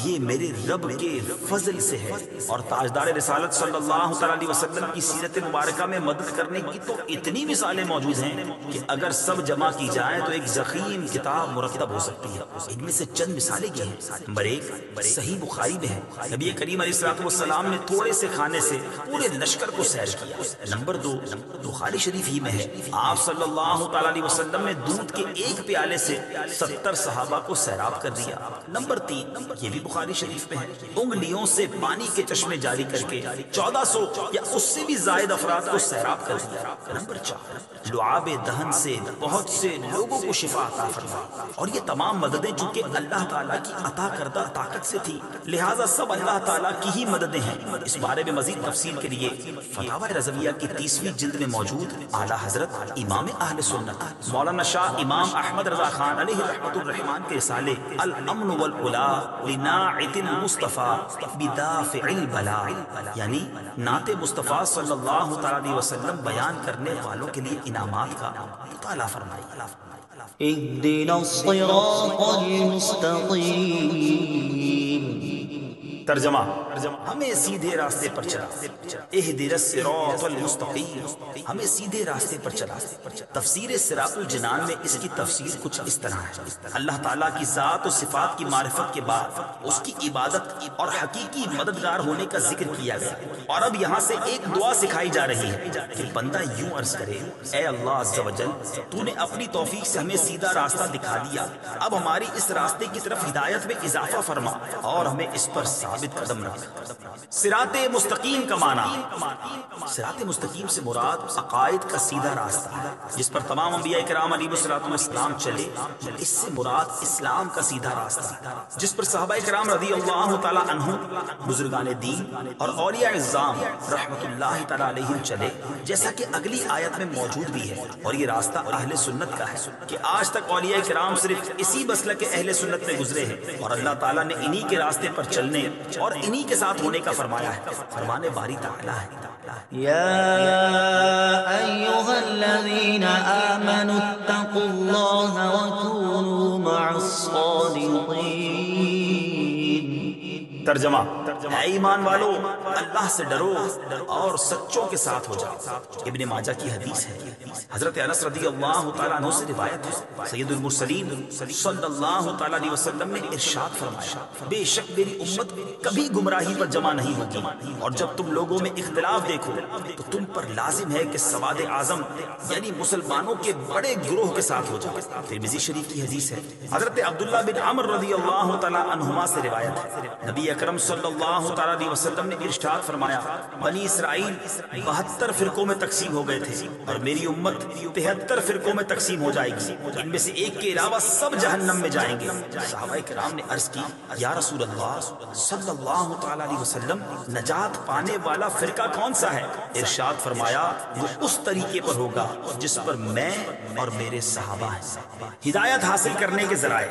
یہ میرے رب کے فضل سے ہے. اور تاجدار رسالت صلی اللہ تعالیٰ علیہ وسلم کی سیرت مبارکہ میں مدد کرنے کی تو اتنی مثالیں موجود ہیں کہ اگر سب جمع کی جائیں تو ایک ضخیم کتاب مرتب ہو سکتی ہے. ان میں سے چند مثالیں یہ ہیں. نمبر 1 صحیح بخاری میں ہے، نبی کریم علیہ الصلوۃ والسلام نے تھوڑے سے کھانے سے پورے لشکر کو سیر کیا. نمبر 2 بخاری شریف ہی میں ہے، آپ صلی اللہ تعالیٰ علیہ وسلم نے دودھ کے ایک پیالے سے 70 صحابہ کو سیراب کر دیا. نمبر 3 یہ بھی بخاری شریف میں ہے، انگلیوں سے پانی کے چشمے جاری کر کے 1400 یا اس سے بھی زائد افراد کو سیراب کر دیا. نمبر 4 لعاب دہن سے بہت سے لوگوں کو شفا عطا فرمایا. اور یہ تمام مددیں چونکہ اللہ تعالیٰ کی عطا کردہ طاقت سے تھی، لہٰذا سب اللہ تعالیٰ کی ہی مددیں ہیں. اس بارے میں مزید تفصیل کے لیے فتاوی رضویہ کی 30ویں جلد میں موجود اعلیٰ حضرت امام اہل سنت مولانا شاہ امام احمد رضا خان علیہ رحمت الرحمان کے رسالے الامن والعلا لناعت المصطفیٰ بدافع البلاء یعنی نعت مصطفیٰ صلی اللہ تعالیٰ علیہ وسلم بیان کرنے والوں کے لیے انعامات کا مطالعہ فرمائے. اهدنا الصراط المستقيم. ترجمہ. ہمیں سیدھے راستے پر چلا. اہدنا الصراط المستقیم، ہمیں سیدھے راستے پر چلا. تفسیر صراط الجنان میں اس کی تفسیر کچھ اس طرح ہے: اللہ تعالیٰ کی ذات و صفات کی معرفت کے بعد اس کی عبادت اور حقیقی مددگار ہونے کا ذکر کیا گیا. اور اب یہاں سے ایک دعا سکھائی جا رہی ہے کہ بندہ یوں عرض کرے: اے اللہ عز و جل، تو نے اپنی توفیق سے ہمیں سیدھا راستہ دکھا دیا، اب ہماری اس راستے کی طرف ہدایت میں اضافہ فرما اور ہمیں اس پر ثابت قدم رکھ. صراط مستقیم کا معنی، صراط مستقیم سے مراد عقائد کا سیدھا راستہ ہے جس پر تمام انبیاء کرام علیہ الصلوۃ والسلام چلے. اس سے مراد اسلام کا سیدھا راستہ ہے جس پر صحابہ کرام رضی اللہ تعالیٰ عنہم، بزرگان دین اور اولیاء اعظام رحمت اللہ تعالیٰ علیہم چلے، جیسا کہ اگلی آیت میں موجود بھی ہے. اور یہ راستہ اہل سنت کا ہے کہ آج تک اولیاء کرام صرف اسی مسلک اہل سنت میں گزرے ہیں اور اللہ تعالیٰ نے انہی کے راستے پر چلنے اور انہی کے ساتھ ہونے کا فرمایا ہے. فرمانے باری تعالیٰ ہے: يا أيها الذين آمنوا اتقوا الله وكونوا مع الصادقين. ترجمہ. اے ایمان والو اللہ سے ڈرو اور سچوں کے ساتھ ہو جاؤ۔ ابن ماجہ کی حدیث ہے، حضرت انس رضی اللہ تعالیٰ عنہ سے روایت ہے، سید المرسلین صلی اللہ تعالیٰ علیہ وسلم نے ارشاد فرمایا، بے شک میری امت کبھی گمراہی پر جمع نہیں ہوگی، اور جب تم لوگوں میں اختلاف دیکھو تو تم پر لازم ہے کہ سواد اعظم یعنی مسلمانوں کے بڑے گروہ کے ساتھ ہو جاؤ۔ ترمذی شریف کی حدیث ہے، حضرت عبداللہ بن عمر رضی اللہ تعالیٰ عنہما سے روایت ہے، نبی اکرم صلی اللہ تعالیٰ علیہ وسلم نے ارشاد فرمایا، بنی اسرائیل 72 فرقوں میں تقسیم ہو گئے تھے اور میری امت 73 فرقوں میں تقسیم ہو جائے گی، ان میں سے ایک کے علاوہ سب جہنم میں جائیں گے۔ صحابہ کرام نے عرض کی، یا رسول اللہ صلی اللہ تعالیٰ علیہ وسلم، نجات پانے والا فرقہ کون سا ہے؟ ارشاد فرمایا، وہ اس طریقے پر ہوگا جس پر میں اور میرے صحابہ ہیں۔ ہدایت حاصل کرنے کے ذرائع،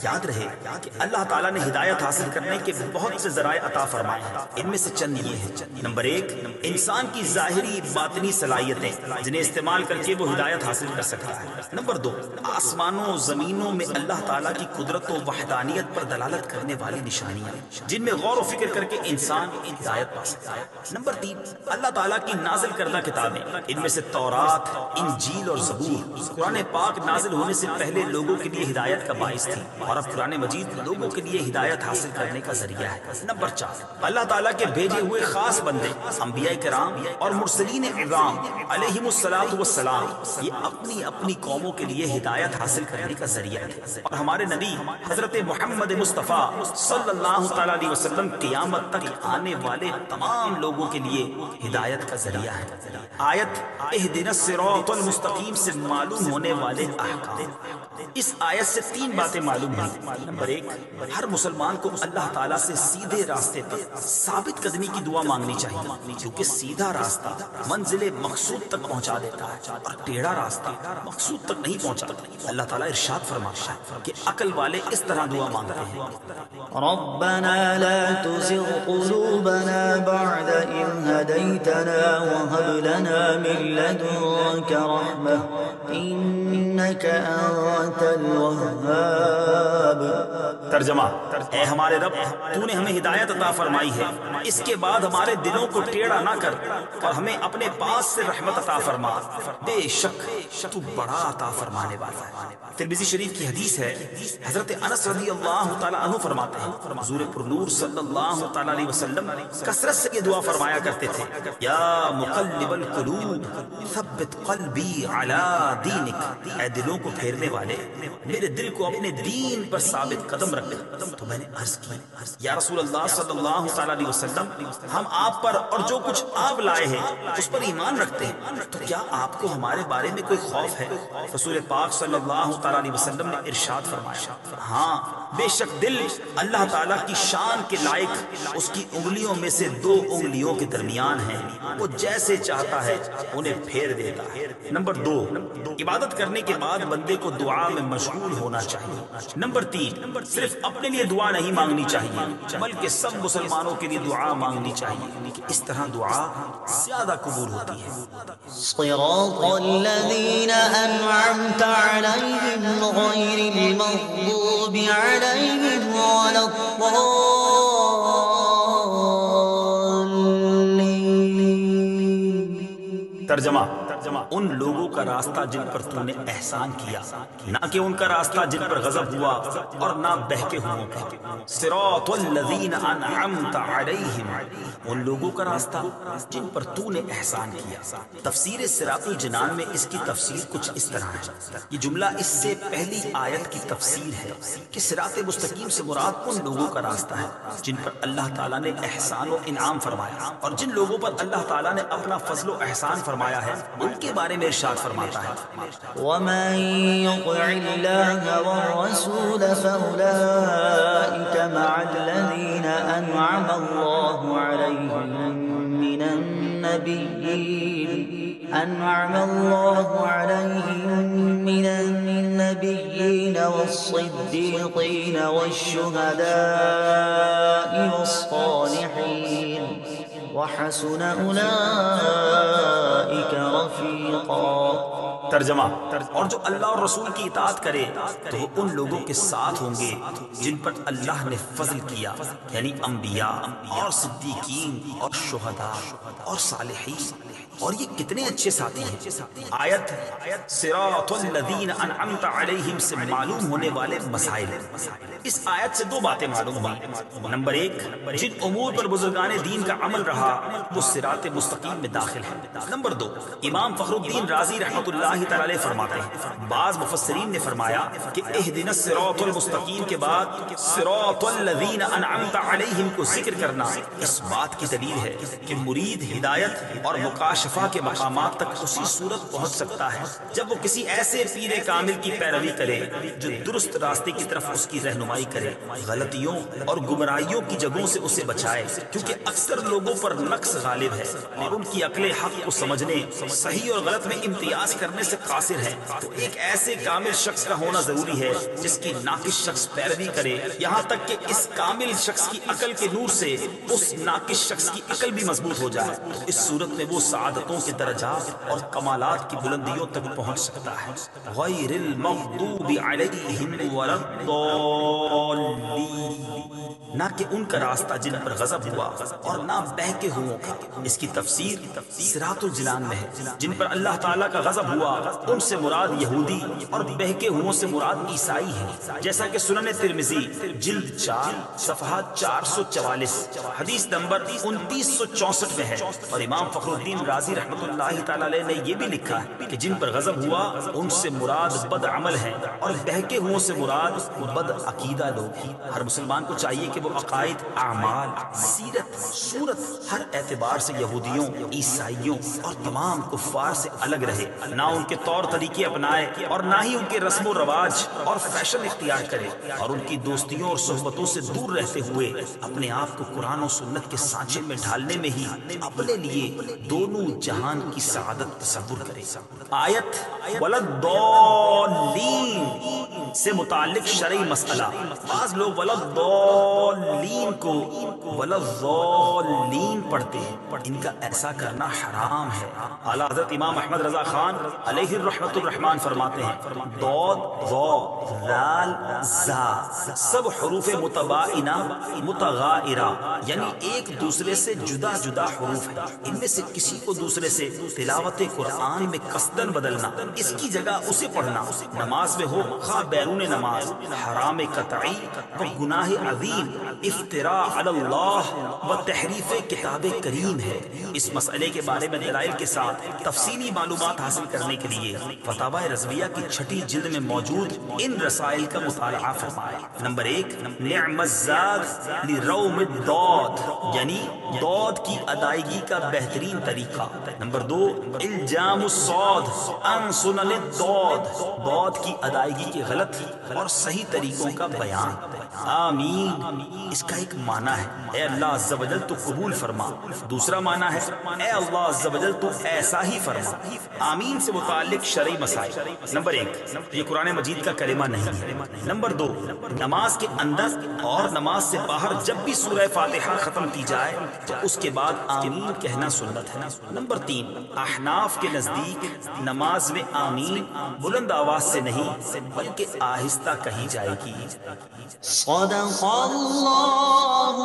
یاد رہے کہ اللہ تعالیٰ نے ہدایت حاصل کرنے کے بہت سے ذرائع عطا فرمائے ہیں، ان میں سے چند یہ ہیں۔ نمبر 1، انسان کی ظاہری باطنی صلاحیتیں جنہیں استعمال کر کے وہ ہدایت حاصل کر سکتا ہے۔ نمبر 2، آسمانوں زمینوں میں اللہ تعالیٰ کی قدرت و وحدانیت پر دلالت کرنے والی نشانیاں جن میں غور و فکر کر کے انسان ہدایت پا سکتا ہے۔ نمبر 3، اللہ تعالیٰ کی نازل کردہ کتابیں، ان میں سے تورات، انجیل اور زبور قرآن پاک نازل ہونے سے پہلے لوگوں کے لیے ہدایت کا باعث تھی، اور اب قرآن مجید لوگوں کے لیے ہدایت حاصل کرنے کا ذریعہ ہے۔ نمبر 4، اللہ تعالیٰ کے بھیجے ہوئے خاص بندے انبیاء کرام اور مرسلین اعظام علیہم الصلاۃ والسلام یہ اپنی اپنی قوموں کے لیے ہدایت حاصل کرنے کا ذریعہ ہے، اور ہمارے نبی حضرت محمد مصطفیٰ صلی اللہ تعالیٰ علیہ وسلم قیامت تک آنے والے تمام لوگوں کے لیے ہدایت کا ذریعہ ہے۔ آیت اہدنا الصراط المستقیم سے معلوم ہونے والے احکام، اس آیت سے 3 باتیں معلوم ہیں۔ نمبر 1، ہر مسلمان کو اللہ تعالیٰ سے سیدھے راستے پر ثابت قدمی کی دعا مانگنی چاہیے، کیونکہ سیدھا راستہ منزل مقصود تک پہنچا دیتا ہے اور ٹیڑھا راستہ مقصود تک نہیں پہنچاتا۔ اللہ تعالیٰ ارشاد فرماتا ہے کہ عقل والے اس طرح دعا مانگتے ہیں، ربنا لا تزغ قلوبنا بعد إذ هديتنا وهب لنا من لدنك رحمة إنك أنت الوهاب۔ ترجمہ، اے ہمارے رب، تو نے ہمیں ہدایت عطا فرمائی ہے، اس کے بعد ہمارے دلوں کو ٹیڑھا نہ کر اور ہمیں اپنے پاس سے رحمت عطا فرما، بے شک تو بڑا عطا فرمانے والا ہے۔ ترمذی شریف کی حدیث ہے، حضرت انس رضی اللہ تعالیٰ عنہ فرماتے ہیں، حضور پرنور صلی اللہ تعالیٰ علیہ وسلم کثرت سے یہ دعا فرمایا کرتے تھے، یا مقلب القلوب ثبت قلبی علی دینک، اے دلوں کو پھیرنے والے میرے دل کو اپنے دین پر ثابت قدم رکھ۔ تو میں نے عرض کی، یا رسول اللہ صلی اللہ تعالیٰ علیہ وسلم، ہم آپ پر اور جو کچھ آپ لائے ہیں اس پر ایمان رکھتے ہیں، تو کیا آپ کو ہمارے بارے میں کوئی خوف ہے؟ رسول پاک صلی اللہ تعالیٰ علیہ وسلم نے ارشاد فرمایا، ہاں، بے شک دل اللہ تعالیٰ کی شان کے لائق اس کی انگلیوں میں سے 2 انگلیوں کے درمیان ہیں، وہ جیسے چاہتا ہے انہیں پھیر دیتا ہے۔ نمبر 2، عبادت کرنے کے بعد بندے کو دعا میں مشغول ہونا چاہیے۔ نمبر 3، صرف اپنے لیے دعا نہیں مانگنی چاہیے بلکہ سب مسلمانوں کے لیے دعا مانگنی چاہیے، کہ اس طرح دعا زیادہ قبول ہوتی ہے۔ صراط الذين أنعمت عليهم غير المغضوب عليهم ولا الضالين۔ ترجمہ، ان لوگوں کا راستہ جن پر تو نے احسان کیا، نہ کہ ان کا راستہ جن پر غضب ہوا اور نہ بہکے ہوئوں کا۔ صراط الذین انعمت علیہم، ان لوگوں کا راستہ جن پر تو نے احسان کیا۔ تفسیر صراط الجنان میں اس کی تفسیر کچھ اس طرح ہے، یہ جملہ اس سے پہلی آیت کی تفسیر ہے کہ صراط مستقیم سے مراد ان لوگوں کا راستہ ہے جن پر اللہ تعالیٰ نے احسان و انعام فرمایا، اور جن لوگوں پر اللہ تعالیٰ نے اپنا فضل و احسان فرمایا ہے ان کے بارے میں ارشاد فرماتا ہے، ومن يطع الله والرسول فأولئك مع الذين أنعم الله عليهم من النبيين والصديقين والشهداء والصالحين وحسن أولئك رفيقا۔ ترجمہ، اور جو اللہ اور رسول کی اطاعت کرے تو وہ ان لوگوں کے ساتھ ہوں گے جن پر اللہ نے فضل کیا، یعنی انبیاء اور صدیقین اور شہداء اور صالحین، اور یہ کتنے اچھے ساتھی ہیں۔ آیت صراط الذین انعمت علیہم سے معلوم ہونے والے مسائل۔ اس آیت سے دو باتیں معلوم ہوئی۔ نمبر ایک، جن امور پر بزرگان دین کا عمل رہا وہ صراط مستقیم میں داخل ہے۔ نمبر دو، امام فخر الدین رازی رحمۃ اللہ تعالی علیہ فرماتے ہیں، بعض مفسرین نے فرمایا کہ اہدنا الصراط المستقیم کے بعد صراط الذین انعمت علیہم کو ذکر کرنا اس بات کی دلیل ہے کہ مرید ہدایت اور مکاشفہ کے مقامات تک اسی صورت پہنچ سکتا ہے جب وہ کسی ایسے پیر کامل کی پیروی کرے جو درست راستے کی طرف اس کی رہنمائی کرے، غلطیوں اور گمراہیوں کی جگہوں سے اسے بچائے، کیونکہ اکثر لوگوں پر نقص غالب ہے اور ان کی عقل حق کو سمجھنے، صحیح اور غلط میں امتیاز کرنے سے قاصر ہے۔ تو ایک ایسے کامل شخص کا ہونا ضروری ہے جس کی ناقص شخص پیروی کرے، یہاں تک کہ اس کامل شخص کی عقل کے نور سے اس ناقص شخص کی عقل بھی مضبوط ہو جائے۔ اس صورت میں وہ سعادتوں کے درجات اور کمالات کی بلندیوں تک پہنچ سکتا ہے۔ غیر المغضوب علیہم ولا الضالین، نہ کہ ان کا راستہ جن پر غضب ہوا اور نہ بہکے ہوئوں کا۔ اس کی تفسیر صراط الجنان میں ہے۔ جن پر اللہ تعالیٰ کا غضب ہوا ان سے مراد یہودی اور بہکے ہوئوں سے مراد عیسائی ہیں، جیسا کہ سنن ترمذی جلد 4 صفحہ 444 حدیث نمبر 2964 میں ہے۔ اور امام فخر الدین رازی رحمۃ اللہ تعالی علیہ نے یہ بھی لکھا ہے کہ جن پر غضب ہوا ان سے مراد بد عمل ہیں اور بہکے ہوئوں سے مراد بد عقیدہ لوگ ہیں۔ ہر مسلمان کو چاہیے کہ وہ عقائد، اعمال، سیرت، صورت ہر اعتبار سے یہودیوں، عیسائیوں اور تمام کفار سے الگ رہے، نہ ان کے طور طریقے اپنائے اور نہ ہی ان کے رسم و رواج اور فیشن اختیار کرے، اور ان کی دوستیوں اور صحبتوں سے دور رہتے ہوئے اپنے آپ کو قرآن و سنت کے سانچے میں ڈھالنے میں ہی اپنے لیے دونوں جہان کی سعادت تصور کرے۔ آیت ولدالین سے متعلق شرعی مسئلہ۔ بعض لوگ ولدالین کو ولدالین پڑھتے ہیں، ان کا ایسا کرنا حرام ہے۔ اعلیٰ حضرت امام احمد رضا خان علیہ الرحمۃ الرحمان فرماتے ہیں، ضاد، ظا، ذال، زا سب حروف متباینہ متغائرہ، یعنی ایک دوسرے سے جدا جدا حروف ہیں۔ ان میں سے کسی کو دوسرے سے تلاوت قرآن میں قصدن بدلنا، اس کی جگہ اسے پڑھنا، نماز میں ہو خواہ بیرون نماز، حرام قطعی و گناہ عظیم، افتراء علی اللہ و تحریف کتاب کریم ہے۔ اس مسئلے کے بارے میں دلائل کے ساتھ تفصیلی معلومات حاصل کرنے کے لیے فتاوی رضویہ کی 6 جلد میں موجود ان رسائل کا مطالعہ فرمائے۔ نمبر 1، نعم الزاد لروم الضاد، یعنی ضاد کی ادائیگی کا بہترین طریقہ۔ نمبر 2، الجام الصاد عن سنن الضاد، ضاد کی ادائیگی کے غلط اور صحیح طریقوں کا بیان۔ آمین، اس کا ایک معنی ہے اے اللہ عز و جل تو قبول فرما، دوسرا معنی ہے اے اللہ عز و جل تو ایسا ہی فرما۔ آمین سے متعلق شرعی مسائل۔ نمبر 1، یہ قرآن مجید کا کلمہ نہیں ہے۔ نمبر 2، نماز کے اندر اور نماز سے باہر جب بھی سورہ فاتحہ ختم کی جائے تو اس کے بعد آمین کہنا سنت ہے۔ نمبر 3، احناف کے نزدیک نماز میں آمین بلند آواز سے نہیں بلکہ آہستہ کہی جائے گی۔ صدق اللہ